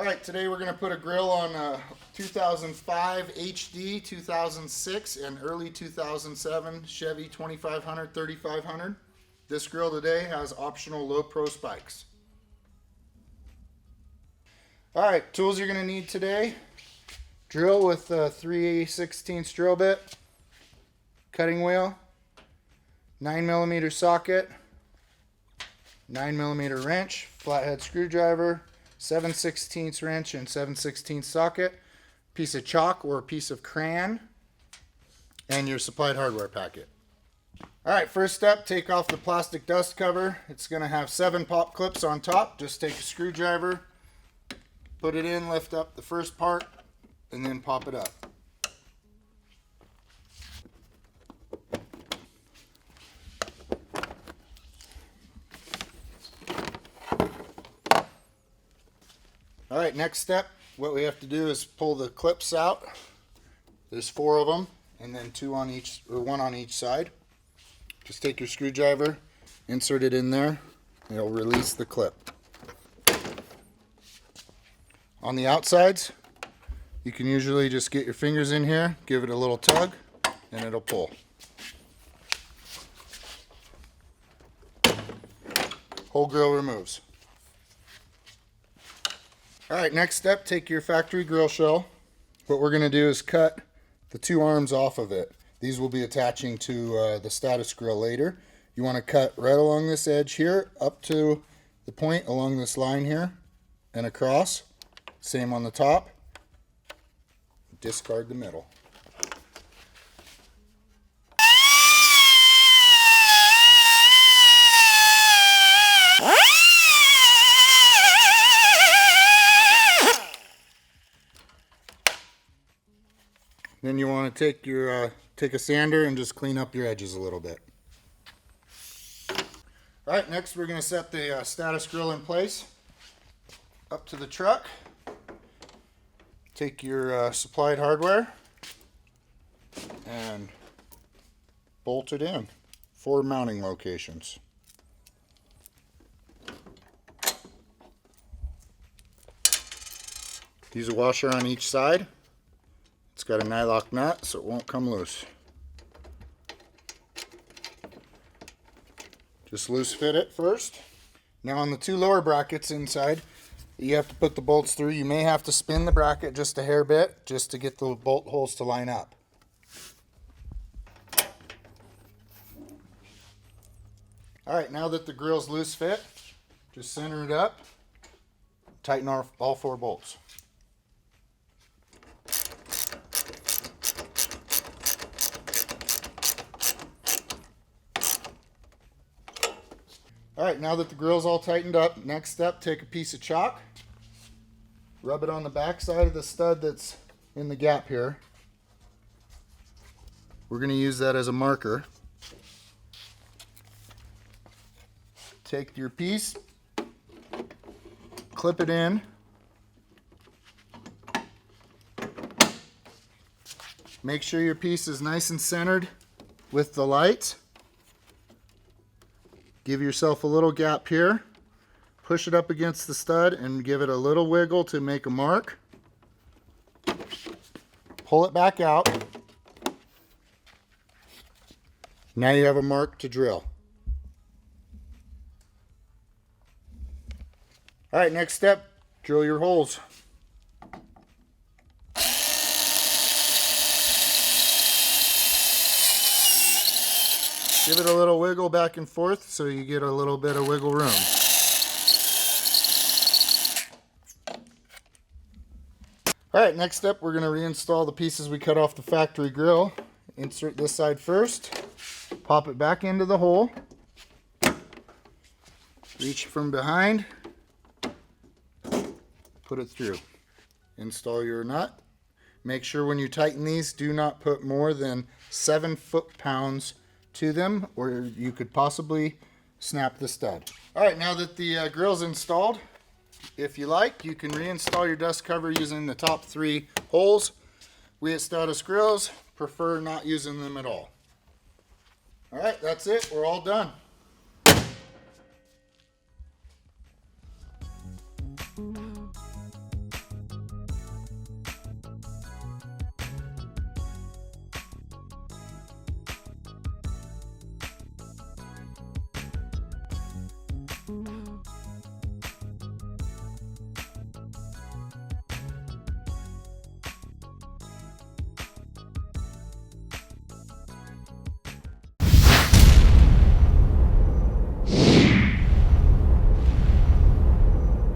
Alright, today we're going to put a grill on a 2005 HD, 2006, and early 2007 Chevy 2500, 3500. This grill today has optional low pro spikes. Alright, tools you're going to need today. Drill with a 3/16 drill bit, cutting wheel, 9mm socket, 9mm wrench, flathead screwdriver, 7/16 wrench and 7/16 socket, piece of chalk or a piece of crayon, and your supplied hardware packet. Alright, first step, take off the plastic dust cover. It's going to have 7 pop clips on top. Just take a screwdriver, put it in, lift up the first part, and then pop it up. Alright, next step, what we have to do is pull the clips out. There's 4 of them, and then 2 on each, or 1 on each side. Just take your screwdriver, insert it in there, and it'll release the clip. On the outsides, you can usually just get your fingers in here, give it a little tug, and it'll pull. Whole grill removes. Alright, next step, take your factory grill shell. What we're going to do is cut the 2 arms off of it. These will be attaching to the status grill later. You want to cut right along this edge here, up to the point along this line here, and across. Same on the top. Discard the middle. Then you want to take a sander and just clean up your edges a little bit. Alright, next we're going to set the status grill in place. Up to the truck. Take your supplied hardware and bolt it in. 4 mounting locations. Use a washer on each side. It's got a nylock nut so it won't come loose. Just loose fit it first. Now on the 2 lower brackets inside, you have to put the bolts through. You may have to spin the bracket just a hair bit just to get the bolt holes to line up. Alright, now that the grill's loose fit, just center it up, tighten all 4 bolts. Alright, now that the grill's all tightened up, next step, take a piece of chalk, rub it on the back side of the stud that's in the gap here. We're going to use that as a marker. Take your piece, clip it in, make sure your piece is nice and centered with the light. Give yourself a little gap here, push it up against the stud and give it a little wiggle to make a mark. Pull it back out. Now you have a mark to drill. Alright, next step, drill your holes. Give it a little wiggle back and forth so you get a little bit of wiggle room. Alright, next up we're going to reinstall the pieces we cut off the factory grill. Insert this side first, pop it back into the hole, reach from behind, put it through. Install your nut. Make sure when you tighten these, do not put more than 7 foot-pounds to them, or you could possibly snap the stud. Alright, now that the grill's installed, if you like, you can reinstall your dust cover using the top 3 holes. We at Status Grills prefer not using them at all. Alright, that's it. We're all done.